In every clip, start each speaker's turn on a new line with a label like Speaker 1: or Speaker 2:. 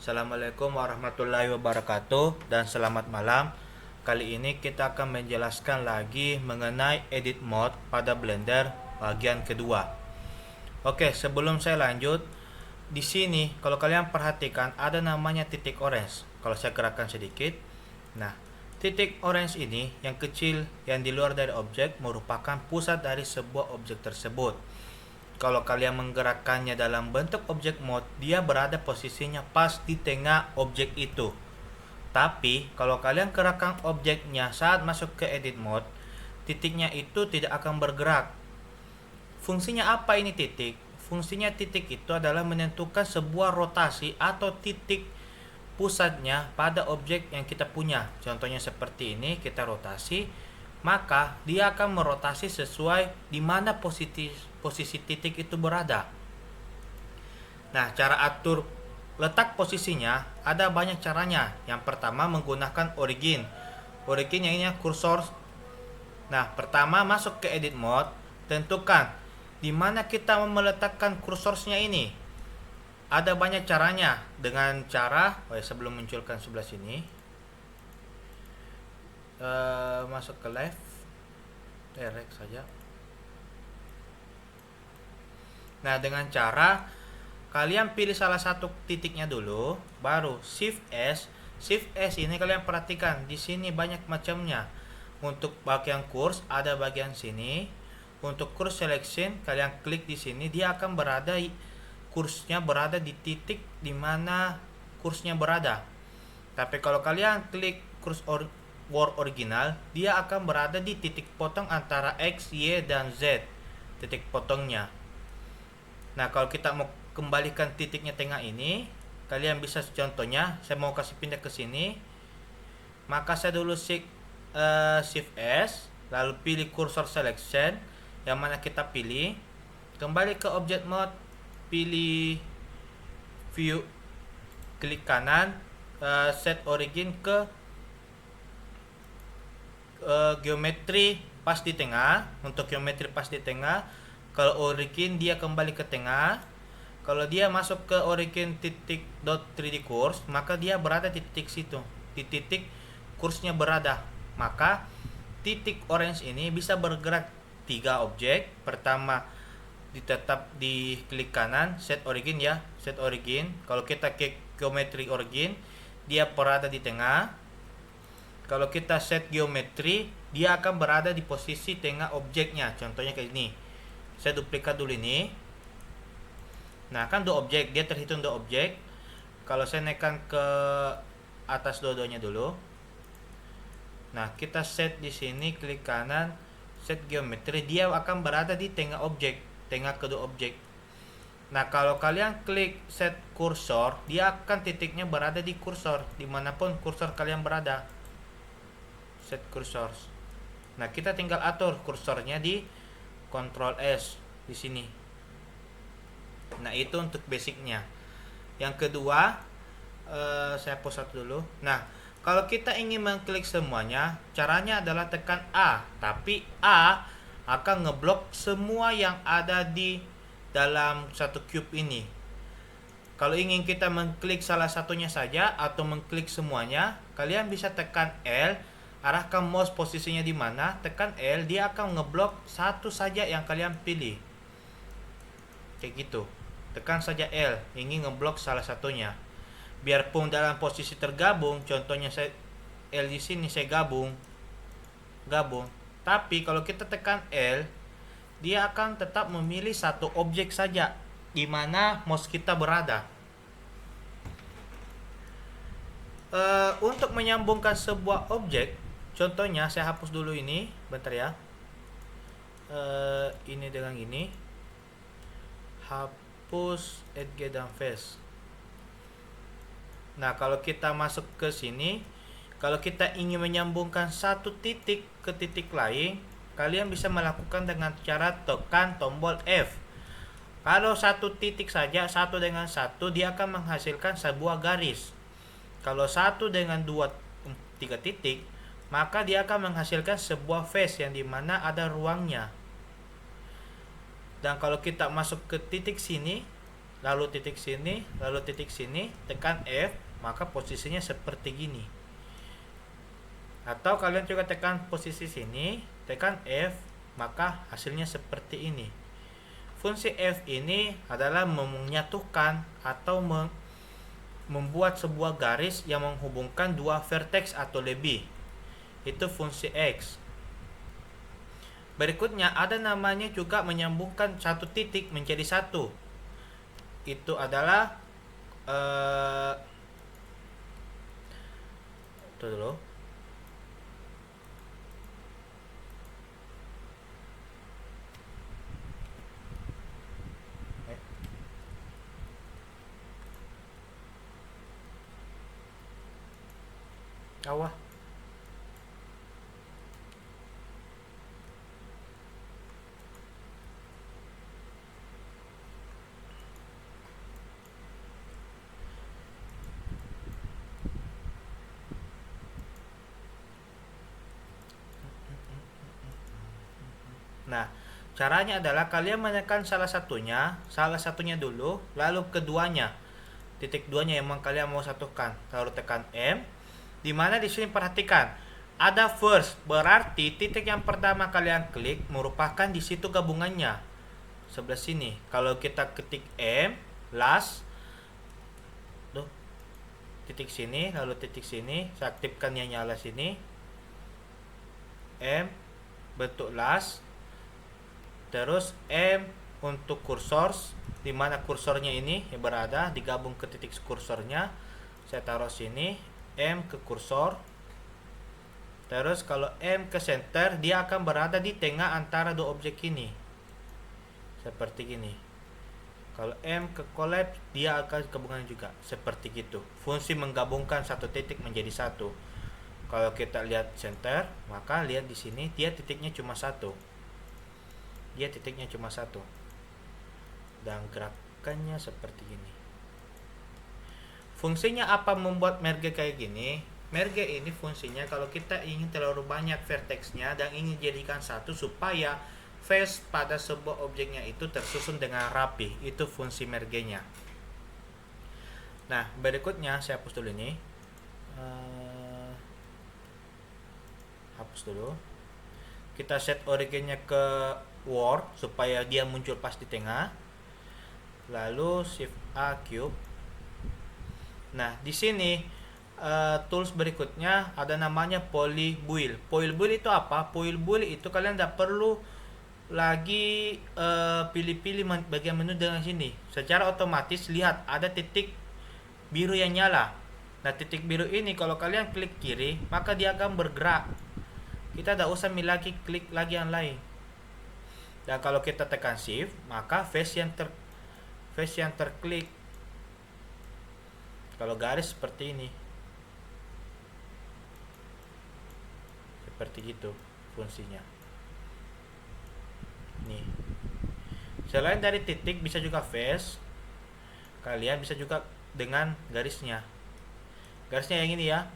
Speaker 1: Assalamualaikum warahmatullahi wabarakatuh dan selamat malam. Kali ini kita akan menjelaskan lagi mengenai edit mode pada Blender bagian kedua. Oke, sebelum saya lanjut, di sini kalau kalian perhatikan ada namanya titik orange. Kalau saya gerakkan sedikit, nah titik orange ini yang kecil yang di luar dari objek merupakan pusat dari sebuah objek tersebut. Kalau kalian menggerakkannya dalam bentuk objek mode, dia berada posisinya pas di tengah objek itu. Tapi kalau kalian gerakkan objeknya saat masuk ke edit mode, titiknya itu tidak akan bergerak. Fungsinya apa ini titik? Fungsinya titik itu adalah menentukan sebuah rotasi atau titik pusatnya pada objek yang kita punya. Contohnya seperti ini, kita rotasi, maka dia akan merotasi sesuai di mana posisi titik itu berada. Nah, cara atur letak posisinya ada banyak caranya. Yang pertama menggunakan origin. Origin yang ini kursor. Nah, pertama masuk ke edit mode, tentukan di mana kita meletakkan kursornya ini. Ada banyak caranya. Dengan cara, sebelum munculkan sebelah sini, masuk ke left, direct saja. Nah, dengan cara kalian pilih salah satu titiknya dulu, baru Shift S. Shift S ini kalian perhatikan, di sini banyak macamnya. Untuk bagian course ada bagian sini. Untuk course selection kalian klik di sini, dia akan berada kursnya berada di titik di mana kursnya berada. Tapi kalau kalian klik kurs word original, dia akan berada di titik potong antara X, Y, dan Z. Titik potongnya. Nah, kalau kita mau kembalikan titiknya tengah ini, kalian bisa contohnya, saya mau kasih pindah ke sini. Maka saya dulu Shift S, lalu pilih cursor selection, yang mana kita pilih. Kembali ke object mode, pilih view, klik kanan, set origin ke geometri pas di tengah. Untuk geometri pas di tengah, kalau origin dia kembali ke tengah. Kalau dia masuk ke origin titik .3D course, maka dia berada di titik situ, di titik kursnya berada. Maka titik orange ini bisa bergerak 3 objek. Pertama tetap di klik kanan, set origin ya, set origin. Kalau kita klik geometri origin, dia berada di tengah. Kalau kita set geometri, dia akan berada di posisi tengah objeknya. Contohnya kayak ini. Saya duplikat dulu ini. Nah, kan 2 objek, dia terhitung 2 objek. Kalau saya naikkan ke atas dua-duanya dulu. Nah, kita set di sini, klik kanan, set geometri, dia akan berada di tengah objek, tengah kedua objek. Nah, kalau kalian klik set kursor, dia akan titiknya berada di kursor, dimanapun kursor kalian berada. Set kursor. Nah, kita tinggal atur kursornya di Ctrl S di sini. Nah, itu untuk basicnya. Yang kedua, saya hapus satu dulu. Nah, kalau kita ingin mengklik semuanya, caranya adalah tekan A. Tapi A akan ngeblok semua yang ada di dalam satu cube ini. Kalau ingin kita mengklik salah satunya saja atau mengklik semuanya, kalian bisa tekan L, arahkan mouse posisinya di mana, tekan L, dia akan ngeblok satu saja yang kalian pilih. Kayak gitu. Tekan saja L, ingin ngeblok salah satunya. Biarpun dalam posisi tergabung, contohnya saya L di sini saya gabung. Tapi kalau kita tekan L, dia akan tetap memilih satu objek saja di mana mouse kita berada. Untuk menyambungkan sebuah objek, contohnya saya hapus dulu ini, bentar ya. Ini dengan ini, hapus edge dan face. Nah, kalau kita masuk ke sini, kalau kita ingin menyambungkan satu titik ke titik lain, kalian bisa melakukan dengan cara tekan tombol F. Kalau satu titik saja, satu dengan satu, dia akan menghasilkan sebuah garis. Kalau satu dengan 3 titik, maka dia akan menghasilkan sebuah face yang dimana ada ruangnya. Dan kalau kita masuk ke titik sini, lalu titik sini, tekan F, maka posisinya seperti gini. Atau kalian juga tekan posisi sini, tekan F, maka hasilnya seperti ini. Fungsi F ini adalah menyatukan atau membuat sebuah garis yang menghubungkan dua vertex atau lebih. Itu fungsi X. Berikutnya ada namanya juga menyambungkan satu titik menjadi satu. Itu adalah itu dulu. Awah. Nah, caranya adalah kalian menekan salah satunya dulu, lalu keduanya, titik duanya yang kalian mau satukan, lalu tekan M. Dimana di sini perhatikan, ada first, berarti titik yang pertama kalian klik merupakan di situ gabungannya, sebelah sini. Kalau kita ketik M, last, tuh, titik sini, lalu titik sini, saya aktifkan yang nyala sini, M, bentuk last, terus M untuk kursor, di mana kursornya ini yang berada digabung ke titik kursornya, saya taruh sini, M ke kursor. Terus kalau M ke center, dia akan berada di tengah antara dua objek ini, seperti gini. Kalau M ke collapse, dia akan gabungan juga seperti gitu. Fungsi menggabungkan satu titik menjadi satu. Kalau kita lihat center, maka lihat di sini dia titiknya cuma satu. Dan gerakannya seperti ini. Fungsinya apa membuat merge kayak gini? Merge ini fungsinya kalau kita ingin terlalu banyak vertexnya dan ingin jadikan satu supaya face pada sebuah objeknya itu tersusun dengan rapi. Itu fungsi merge-nya. Nah, berikutnya saya hapus dulu ini. Hapus dulu. Kita set originnya ke Word supaya dia muncul pas di tengah. Lalu Shift A cube. Nah, di sini tools berikutnya ada namanya polybuild. Polybuild itu apa? Polybuild itu kalian tidak perlu lagi pilih-pilih bagian menu dengan sini. Secara otomatis lihat ada titik biru yang nyala. Nah, titik biru ini kalau kalian klik kiri, maka dia akan bergerak. Kita tidak usah lagi klik lagi yang lain. Dan kalau kita tekan shift, maka face yang terklik. Kalau garis seperti ini. Seperti gitu fungsinya. Nih. Selain dari titik bisa juga face. Kalian bisa juga dengan garisnya. Garisnya yang ini ya.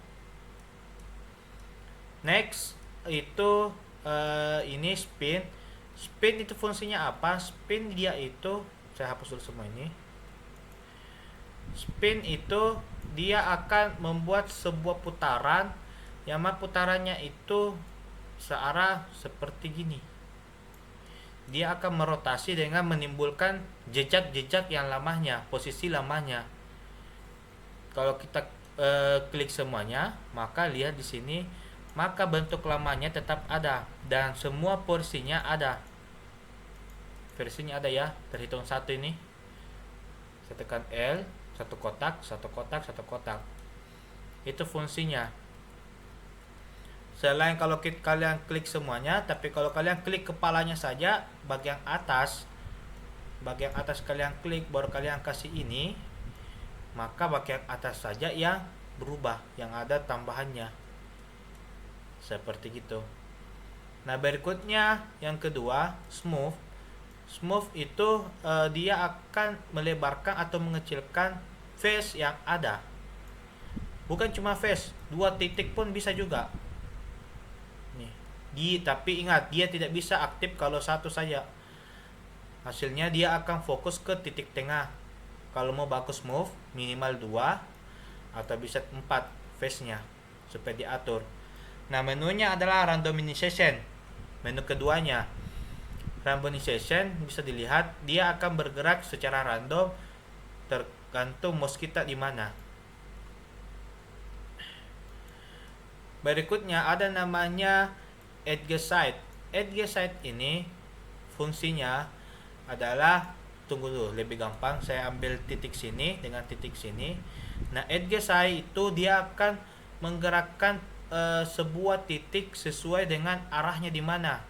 Speaker 1: Next itu ini spin. Spin itu fungsinya apa? Spin dia itu, saya hapus dulu semua ini. Spin itu dia akan membuat sebuah putaran yang mana putarannya itu searah seperti gini. Dia akan merotasi dengan menimbulkan jejak-jejak yang lamanya, posisi lamanya. Kalau kita klik semuanya, maka lihat di sini, maka bentuk lamanya tetap ada dan semua porsinya ada. Versinya ada ya, terhitung satu ini. Saya tekan L, satu kotak. Itu fungsinya. Selain kalau kalian klik semuanya, tapi kalau kalian klik kepalanya saja, bagian atas kalian klik baru kalian kasih ini, maka bagian atas saja yang berubah, yang ada tambahannya. Seperti gitu. Nah, berikutnya yang kedua, smooth. Smooth itu dia akan melebarkan atau mengecilkan face yang ada. Bukan cuma face, dua titik pun bisa juga. Nih, tapi ingat dia tidak bisa aktif kalau satu saja. Hasilnya dia akan fokus ke titik tengah. Kalau mau bagus move minimal 2 atau bisa 4 phase-nya supaya diatur. Nah, menunya adalah randomization. Menu keduanya. Randomization bisa dilihat dia akan bergerak secara random tergantung mouse kita di mana. Berikutnya ada namanya edge side. Edge side ini fungsinya adalah, tunggu dulu lebih gampang, saya ambil titik sini dengan titik sini. Nah, edge side itu dia akan menggerakkan sebuah titik sesuai dengan arahnya di mana,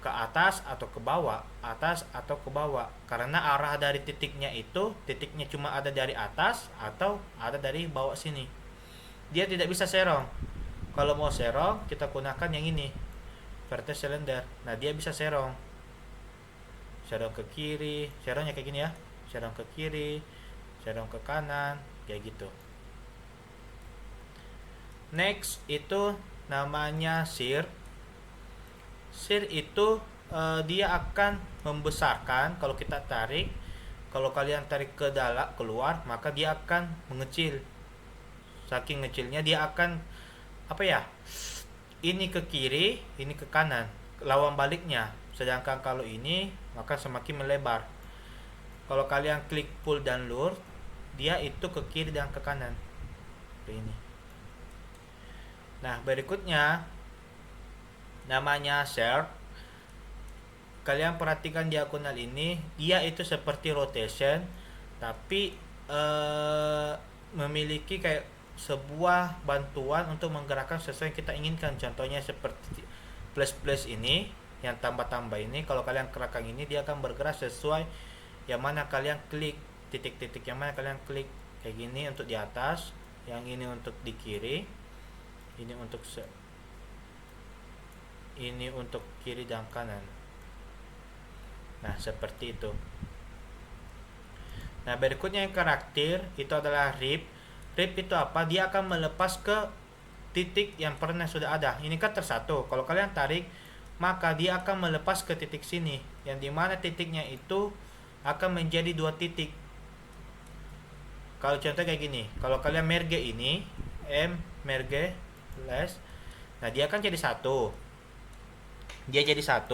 Speaker 1: ke atas atau ke bawah, atas atau ke bawah. Karena arah dari titiknya itu, titiknya cuma ada dari atas atau ada dari bawah sini. Dia tidak bisa serong. Kalau mau serong, kita gunakan yang ini, vertex cylinder. Nah, dia bisa serong. Serong ke kiri, serongnya kayak gini ya. Serong ke kiri, serong ke kanan, kayak gitu. Next itu namanya shear. Shear itu dia akan membesarkan kalau kita tarik. Kalau kalian tarik ke dalam keluar, maka dia akan mengecil. Saking ngecilnya dia akan ini ke kiri, ini ke kanan, lawan baliknya. Sedangkan kalau ini maka semakin melebar. Kalau kalian klik pull dan lure, dia itu ke kiri dan ke kanan. Seperti ini. Nah, berikutnya namanya shear. Kalian perhatikan diagonal ini, dia itu seperti rotation, tapi memiliki kayak sebuah bantuan untuk menggerakkan sesuai yang kita inginkan. Contohnya seperti plus ini, yang tambah-tambah ini, kalau kalian gerakkan ini, dia akan bergerak sesuai yang mana kalian klik, titik-titik yang mana kalian klik. Kayak gini untuk di atas, yang ini untuk di kiri, ini untuk kiri dan kanan. Nah, seperti itu. Nah, berikutnya yang karakter itu adalah rip. Rip itu apa? Dia akan melepas ke titik yang pernah sudah ada. Ini kan tersatu. Kalau kalian tarik, maka dia akan melepas ke titik sini, yang dimana titiknya itu akan menjadi 2 titik. Kalau contoh kayak gini, kalau kalian merge ini, merge less, nah dia akan jadi 1. Dia jadi 1.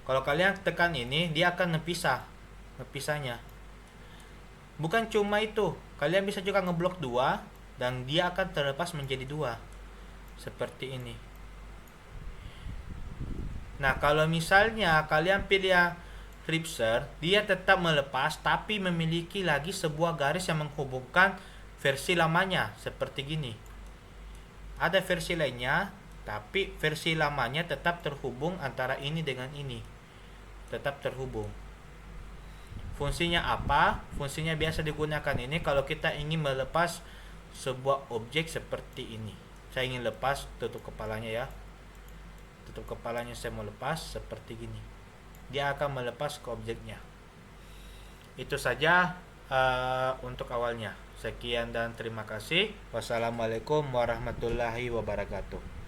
Speaker 1: Kalau kalian tekan ini, dia akan ngepisahnya. Bukan cuma itu, kalian bisa juga ngeblok 2 dan dia akan terlepas menjadi 2. Seperti ini. Nah, kalau misalnya kalian pilih yang ripser, dia tetap melepas tapi memiliki lagi sebuah garis yang menghubungkan versi lamanya, seperti gini. Ada versi lainnya, tapi versi lamanya tetap terhubung antara ini dengan ini. Tetap terhubung. Fungsinya apa? Fungsinya biasa digunakan ini kalau kita ingin melepas sebuah objek seperti ini. Saya ingin lepas, tutup kepalanya ya. Tutup kepalanya, saya mau lepas seperti gini. Dia akan melepas ke objeknya. Itu saja untuk awalnya. Sekian dan terima kasih. Wassalamualaikum warahmatullahi wabarakatuh.